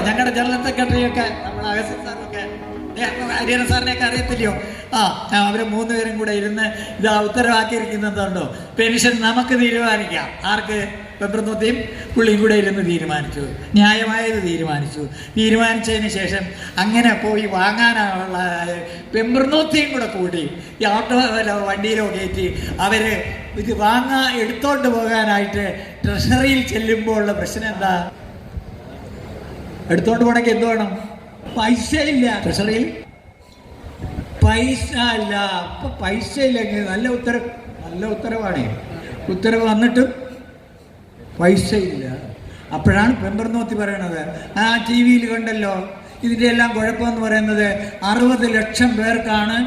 ഞങ്ങളുടെ ജനറൽ സെക്രട്ടറിയൊക്കെ നമ്മൾ അഗസ്റ്റിൻ സാറൊക്കെ ഹരിഹരൻ സാറിനെയൊക്കെ അറിയത്തില്ലയോ? അവര് മൂന്നുപേരും കൂടെ ഇരുന്ന് ഇതാ ഉത്തരവാക്കിയിരിക്കുന്നതുണ്ടോ, പെൻഷൻ നമുക്ക് തീരുമാനിക്കാം. ആർക്ക്? പെബ്രനോത്തിയും പുള്ളിയും കൂടെ ഇരുന്ന് തീരുമാനിച്ചു, ന്യായമായത് തീരുമാനിച്ചു. തീരുമാനിച്ചതിന് ശേഷം അങ്ങനെ പോയി വാങ്ങാനുള്ള പെബ്രനോത്തിയും കൂടെ കൂടി ഈ ഓട്ടോ വണ്ടിയിലോ കയറ്റി അവർ ഇത് എടുത്തോണ്ട് പോകാനായിട്ട് ട്രഷറിയിൽ ചെല്ലുമ്പോൾ ഉള്ള പ്രശ്നം എന്താ? എടുത്തോണ്ട് പോകണമെങ്കിൽ എന്ത് വേണം? പൈസ ഇല്ല. ട്രഷറിയിൽ പൈസ ഇല്ല. അപ്പൊ പൈസ ഇല്ലെങ്കിൽ നല്ല ഉത്തരവാണ്. ഉത്തരവ് വന്നിട്ടും പൈസ ഇല്ല. അപ്പോഴാണ് പെമ്പർനോത്തി പറയണത്, ആ ടി വിയിൽ കണ്ടല്ലോ, ഇതിൻ്റെ എല്ലാം കുഴപ്പമെന്ന് പറയുന്നത് 60 ലക്ഷം പേർക്കാണ്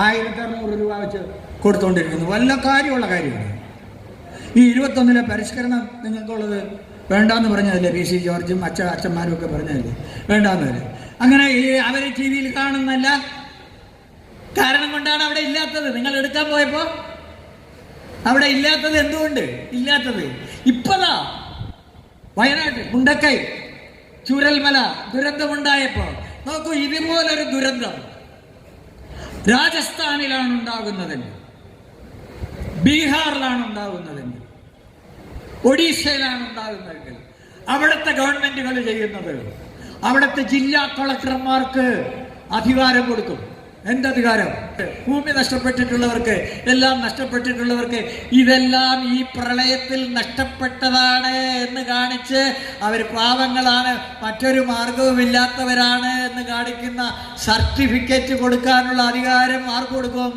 1600 രൂപ വെച്ച് കൊടുത്തുകൊണ്ടിരിക്കുന്നത്. വല്ല കാര്യമുള്ള കാര്യമാണ്. ഈ 21-ലെ പരിഷ്കരണം നിങ്ങൾക്കുള്ളത് വേണ്ടാന്ന് പറഞ്ഞതല്ലേ? പി സി ജോർജും അച്ഛന്മാരും ഒക്കെ പറഞ്ഞതല്ലേ വേണ്ടാന്ന്. അങ്ങനെ അവർ ടി വിയിൽ കാണുന്നല്ല കാരണം കൊണ്ടാണ് അവിടെ ഇല്ലാത്തത്. നിങ്ങൾ എടുക്കാൻ പോയപ്പോൾ അവിടെ ഇല്ലാത്തത് എന്തുകൊണ്ട് ഇല്ലാത്തത്? ഇപ്പതാ വയനാട്ടിൽ മുണ്ടക്കൈ ചൂരൽമല ദുരന്തമുണ്ടായപ്പോൾ നോക്കൂ, ഇതുപോലൊരു ദുരന്തം രാജസ്ഥാനിലാണ് ഉണ്ടാകുന്നതെങ്കിൽ, ബീഹാറിലാണ് ഉണ്ടാകുന്നതെങ്കിൽ, ഒഡീഷയിലാണ് ഉണ്ടാകുന്നതെങ്കിൽ അവിടുത്തെ ഗവൺമെന്റുകൾ ചെയ്യുന്നത് അവിടുത്തെ ജില്ലാ കളക്ടർമാർക്ക് അധികാരം കൊടുക്കും. എന്തധികാരം? ഭൂമി നഷ്ടപ്പെട്ടിട്ടുള്ളവർക്ക്, എല്ലാം നഷ്ടപ്പെട്ടിട്ടുള്ളവർക്ക് ഇതെല്ലാം ഈ പ്രളയത്തിൽ നഷ്ടപ്പെട്ടതാണ് എന്ന് കാണിച്ച് അവർ പാവങ്ങളാണ്, മറ്റൊരു മാർഗവുമില്ലാത്തവരാണ് എന്ന് കാണിക്കുന്ന സർട്ടിഫിക്കറ്റ് കൊടുക്കാനുള്ള അധികാരം ആർക്ക് കൊടുക്കും?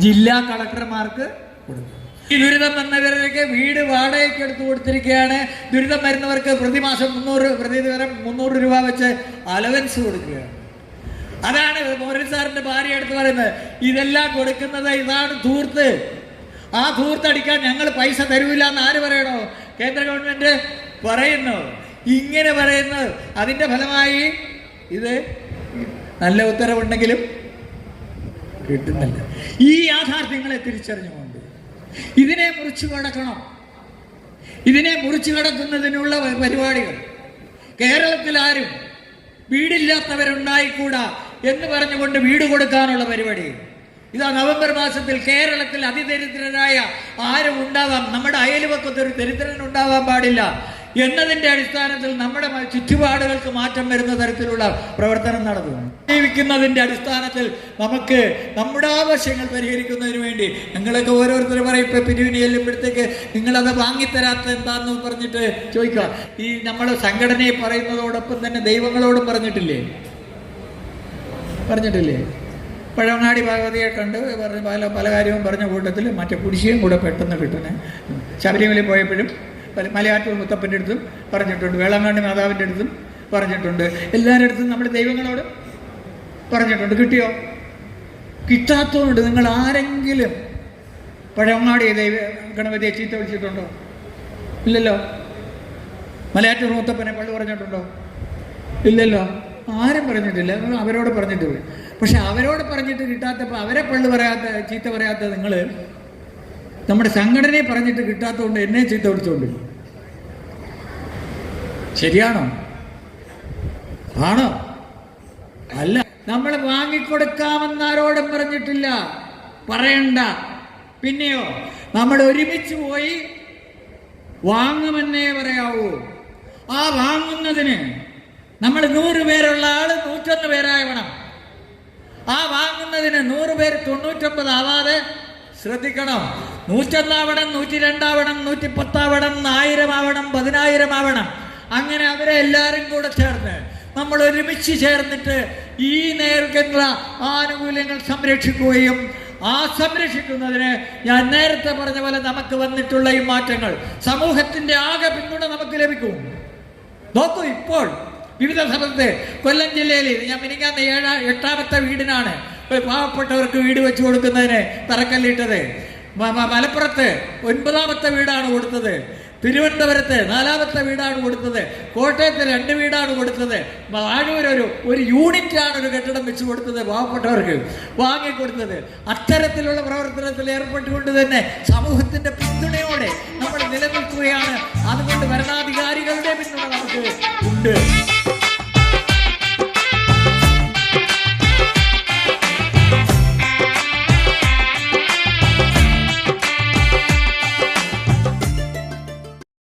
ജില്ലാ കളക്ടർമാർക്ക് കൊടുക്കും. ഈ ദുരിതം വന്നവരൊക്കെ വീട് വാടകയ്ക്ക് എടുത്തു കൊടുത്തിരിക്കുകയാണ്. ദുരിതം വരുന്നവർക്ക് പ്രതിമാസം 300 രൂപ വെച്ച് അലവൻസ് കൊടുക്കുകയാണ്. അതാണ് മോഹൻ സാറിന്റെ ഭാര്യ എടുത്ത് പറയുന്നത്, ഇതെല്ലാം കൊടുക്കുന്നത് ഇതാണ് ധൂർത്ത്. ആ ധൂർത്തടിക്കാൻ ഞങ്ങൾ പൈസ തരൂല്ല എന്ന് ആര് പറയണോ? കേന്ദ്ര ഗവൺമെന്റ് പറയുന്നു. ഇങ്ങനെ പറയുന്നത് അതിന്റെ ഫലമായി ഇത് നല്ല ഉത്തരവുണ്ടെങ്കിലും കിട്ടുന്നില്ല. ഈ യാഥാർത്ഥ്യങ്ങളെ തിരിച്ചറിഞ്ഞുകൊണ്ട് ഇതിനെ മുറിച്ചു കടക്കണം. ഇതിനെ മുറിച്ചു കടക്കുന്നതിനുള്ള പരിപാടികൾ കേരളത്തിൽ ആരും വീടില്ലാത്തവരുണ്ടായിക്കൂടാ എന്ന് പറഞ്ഞുകൊണ്ട് വീട് കൊടുക്കാനുള്ള പരിപാടി. ഇതാ നവംബർ മാസത്തിൽ കേരളത്തിൽ അതിദരിദ്രരായ ആരും ഉണ്ടാവാം, നമ്മുടെ അയൽവക്കത്ത് ഒരു ദരിദ്രൻ ഉണ്ടാവാൻ പാടില്ല എന്നതിൻ്റെ അടിസ്ഥാനത്തിൽ നമ്മുടെ ചുറ്റുപാടുകൾക്ക് മാറ്റം വരുന്ന തരത്തിലുള്ള പ്രവർത്തനം നടന്നു. ജീവിക്കുന്നതിൻ്റെ അടിസ്ഥാനത്തിൽ നമുക്ക് നമ്മുടെ ആവശ്യങ്ങൾ പരിഹരിക്കുന്നതിന് വേണ്ടി ഞങ്ങളൊക്കെ ഓരോരുത്തർ പറയും, ഇപ്പം പിരിവിന് ചെല്ലുമ്പോഴത്തേക്ക് നിങ്ങളത് വാങ്ങിത്തരാത്ത എന്താന്ന് പറഞ്ഞിട്ട് ചോദിക്കുക. ഈ നമ്മൾ സംഘടനയെ പറയുന്നതോടൊപ്പം തന്നെ ദൈവങ്ങളോടും പറഞ്ഞിട്ടില്ലേ? പഴവങ്ങാടി ഭഗവതിയെ കണ്ട് പല കാര്യവും പറഞ്ഞ കൂട്ടത്തിൽ മറ്റേ കുടിശ്ശിയും കൂടെ പെട്ടെന്ന് കിട്ടണേ. ശബരിമലയിൽ പോയപ്പോഴും മലയാറ്റൂർ മുത്തപ്പൻ്റെ അടുത്തും പറഞ്ഞിട്ടുണ്ട്, വേളാങ്കണ്ണി മാതാവിൻ്റെ അടുത്തും പറഞ്ഞിട്ടുണ്ട്, എല്ലാവരുടെ അടുത്തും നമ്മൾ ദൈവങ്ങളോട് പറഞ്ഞിട്ടുണ്ട്. കിട്ടിയോ? കിട്ടാത്തതുകൊണ്ട് നിങ്ങൾ ആരെങ്കിലും പഴവങ്ങാടി ഗണപതിയെ ചീത്ത വിളിച്ചിട്ടുണ്ടോ? ഇല്ലല്ലോ. മലയാറ്റൂർ മുത്തപ്പനെ പള്ളി പറഞ്ഞിട്ടുണ്ടോ? ഇല്ലല്ലോ. ആരും പറഞ്ഞിട്ടില്ല. നിങ്ങൾ അവരോട് പറഞ്ഞിട്ടില്ല. പക്ഷെ അവരോട് പറഞ്ഞിട്ട് കിട്ടാത്തപ്പോൾ അവരെ ചീത്ത പറയാത്ത നിങ്ങൾ നമ്മുടെ സംഘടനയെ പറഞ്ഞിട്ട് കിട്ടാത്തതുകൊണ്ട് എന്നെ ചീത്ത വിളിച്ചുകൊണ്ട് ശരിയാണോ? ആണോ? അല്ല. നമ്മൾ വാങ്ങിക്കൊടുക്കാമെന്നാരോടും പറഞ്ഞിട്ടില്ല, പറയണ്ട. പിന്നെയോ നമ്മൾ ഒരുമിച്ച് പോയി വാങ്ങുമെന്നേ പറയാവൂ. ആ വാങ്ങുന്നതിന് നമ്മൾ 100 പേരുള്ള ആള് 101 പേരാവണം. ആ വാങ്ങുന്നതിന് 100 പേര് 99 ആവാതെ ശ്രദ്ധിക്കണം. 101 ആവണം, 102 ആവണം, 110 ആവണം, 1000 ആവണം, 10000 ആവണം. അങ്ങനെ അവരെ എല്ലാവരും കൂടെ ചേർന്ന് നമ്മൾ ഒരുമിച്ച് ചേർന്നിട്ട് ഈ നേർക്കുള്ള ആനുകൂല്യങ്ങൾ സംരക്ഷിക്കുകയും ആ സംരക്ഷിക്കുന്നതിന് ഞാൻ നേരത്തെ പറഞ്ഞ പോലെ നമുക്ക് വന്നിട്ടുള്ള ഈ മാറ്റങ്ങൾ സമൂഹത്തിന്റെ ആകെ പിന്തുണ നമുക്ക് ലഭിക്കും. നോക്കൂ, ഇപ്പോൾ വിവിധ സ്ഥലത്ത് കൊല്ലം ജില്ലയിൽ ഞാൻ മിനിങ്ങാന്ന് 8ാമത്തെ വീടിനാണ് പാവപ്പെട്ടവർക്ക് വീട് വെച്ച് കൊടുക്കുന്നതിന് തറക്കല്ലിട്ടത്. മലപ്പുറത്ത് 9ാമത്തെ വീടാണ് കൊടുത്തത്, തിരുവനന്തപുരത്ത് 4ാമത്തെ വീടാണ് കൊടുത്തത്, കോട്ടയത്ത് 2 വീടാണ് കൊടുത്തത്, വാഴൂർ ഒരു യൂണിറ്റാണ് ഒരു കെട്ടിടം വെച്ച് കൊടുത്തത്, പാവപ്പെട്ടവർക്ക് വാങ്ങിക്കൊടുത്തത്. അത്തരത്തിലുള്ള പ്രവർത്തനത്തിൽ ഏർപ്പെട്ടുകൊണ്ട് തന്നെ സമൂഹത്തിന്റെ പിന്തുണയോടെ നമ്മൾ നിലനിൽക്കുകയാണ്. അതുകൊണ്ട് ഭരണാധികാരികളുടെ പിന്തുണ നമുക്ക് ഉണ്ട്.